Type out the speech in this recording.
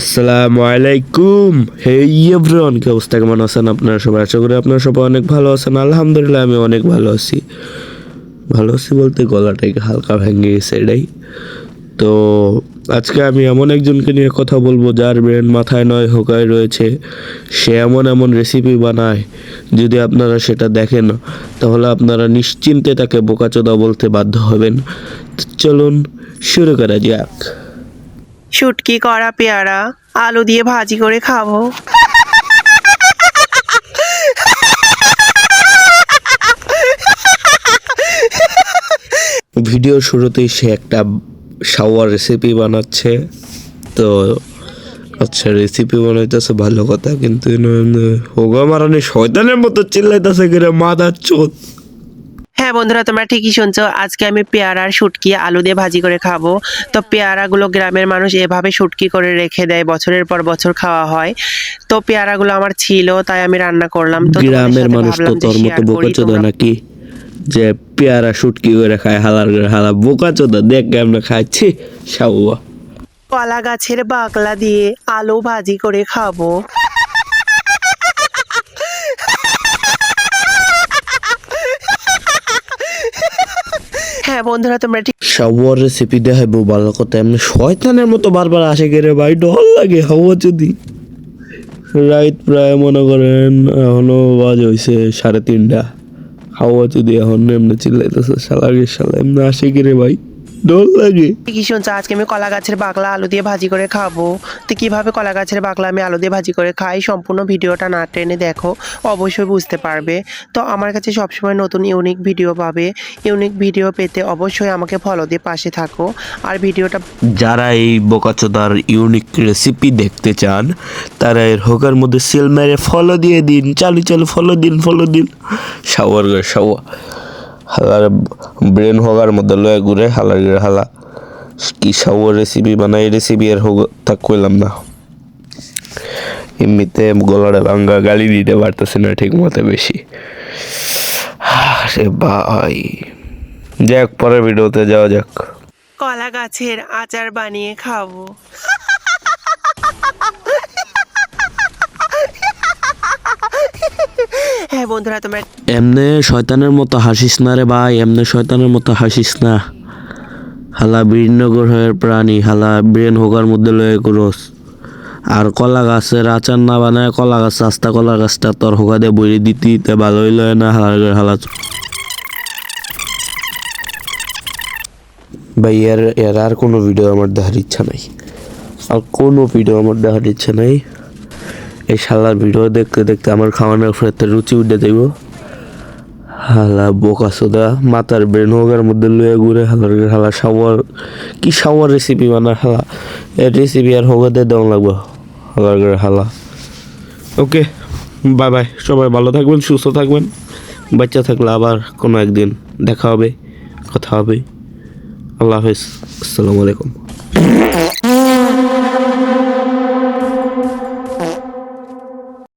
আসসালামু আলাইকুম। হেই এভরিওয়ান, কি অবস্থা, কেমন আছেন আপনারা সবাই? আশা করি আপনারা সবাই অনেক ভালো আছেন। আলহামদুলিল্লাহ আমি অনেক ভালো আছি বলতে গলাটা একটু হালকা ভেঙে গেছে এটাই। তো আজকে আমি এমন একজনকে নিয়ে কথা বলবো যার ব্রেন মাথায় নয় হোকায় রয়েছে। সে এমন এমন রেসিপি বানায়, যদি আপনারা সেটা দেখেন তাহলে আপনারা নিশ্চিন্তে তাকে বোকাচোদা বলতে বাধ্য হবেন। তো চলুন শুরু করা যাক। শুটকি করা পেয়ারা আলু দিয়ে ভাজি করে খাবো। ভিডিওর শুরুতেই সে একটা শাওয়ার রেসিপি বানাচ্ছে। তো আচ্ছা, রেসিপি বানাইতেছে ভালো কথা, কিন্তু হোগা মারানি শয়তানের মতো চিল্লাইতেছে করে মাদার চোদ। হ্যাঁ বন্ধুরা, তোমরা ঠিকই শুনছো। আজকে আমি পেয়ারার শুটকি আলু দিয়ে ভাজি করে খাবো। তো পেয়ারাগুলো গ্রামের মানুষ এভাবে শুটকি করে রেখে দেয়, বছরের পর বছর খাওয়া হয়। তো পেয়ারাগুলো আমার ছিল, তাই আমি রান্না করলাম। তো তোমাদের গ্রামের সাথে মানুষ তো ভাবলাম যে তোর মতো শেয়ার করি। বোকাচোদা নাকি, যে পেয়ারা শুটকি করে খায়? হালার করে হালা বোকাচোদা, দেখ কেমন খাচ্ছি শাওয়া। কলা গাছের বাকলা দিয়ে আলু ভাজি করে খাবো। হ্যাঁ বন্ধুরা, তোমরা ঠিক শাওয়ার রেসিপি দেখাবো ভালো কথা, এমনি শয়তানের মতো বারবার আসে গেলে ভাই ডর লাগে। হাওয়া যদি রাইত প্রায় মনে করেন এখনো বাজে হয়েছে 3:30, হাওয়া যদি এখন এমনি চিল্লাইতেছে শালা এমনি আসে গেলে ভাই ডর লাগে। কি শুনছো, আজকে আমি কলা গাছের বাকলা আলু দিয়ে ভাজি করে খাবো। তো কিভাবে কলা গাছের বাকলা আমি আলু দিয়ে ভাজি করে খাই, সম্পূর্ণ ভিডিওটা না টেনে দেখো, অবশ্যই বুঝতে পারবে। তো আমার কাছে সবসময় নতুন ইউনিক ভিডিও পাবে। ইউনিক ভিডিও পেতে অবশ্যই আমাকে ফলো দিয়ে পাশে থাকো। আর ভিডিওটা যারা এই বোকাচোদার ইউনিক রেসিপি দেখতে চান তারা এর হোকার মধ্যে সেল মেরে ফলো দিয়ে দিন। চালু ফলো দিন। শাওয়ার করে শাওয়া হালার ব্রেন হোগার মধ্যে লয়ে ঘুরে হালার করে হালা কি শাওয়ার রেসিপি বানাই। রেসিপি আর হোক তা কইলাম না, এমনিতে গলাটা ভাঙ্গা, গালি দিতে পারতেছে না ঠিক মতো বেশি। আরে ভাই, যাক পরের ভিডিওতে যাওয়া যাক। কলা গাছের আচার বানিয়ে খাবো। হ্যাঁ বন্ধুরা, তোমরা এমনে শয়তানের মতো হাসিস না রে ভাই, এমনে শয়তানের মতো হাসিস না। হালা বিভিন্ন গ্রহের প্রাণী, হালা ব্রেন হোগার মধ্যে লয়ে করস। আর কলা গাছের আচার না বানায় কলা গাছ আস্তা কলা গাছটা তোর হোগা দিয়ে বইরে দিতি তে ভালোই লয় না। হালা ভাই, এর আর কোনো ভিডিও আমার দেখার ইচ্ছা নাই। এই শালার ভিডিও দেখতে দেখতে আমার খাওয়ানোর ফেরতে রুচি উঠে যাইব। হালা বোকা সোদা, মাথার ব্রেন হোগার মধ্যে লয়ে ঘুরে হালা শাওয়ার রেসিপি বানা। হালা এর রেসিপি আর হোগাতে দেওয়া লাগবো হালা। ওকে, বাই বাই। সবাই ভালো থাকবেন, সুস্থ থাকবেন। বাচ্চা থাকলে আবার কোনো একদিন দেখা হবে, কথা হবে। আল্লাহ হাফেজ, আসসালামু আলাইকুম।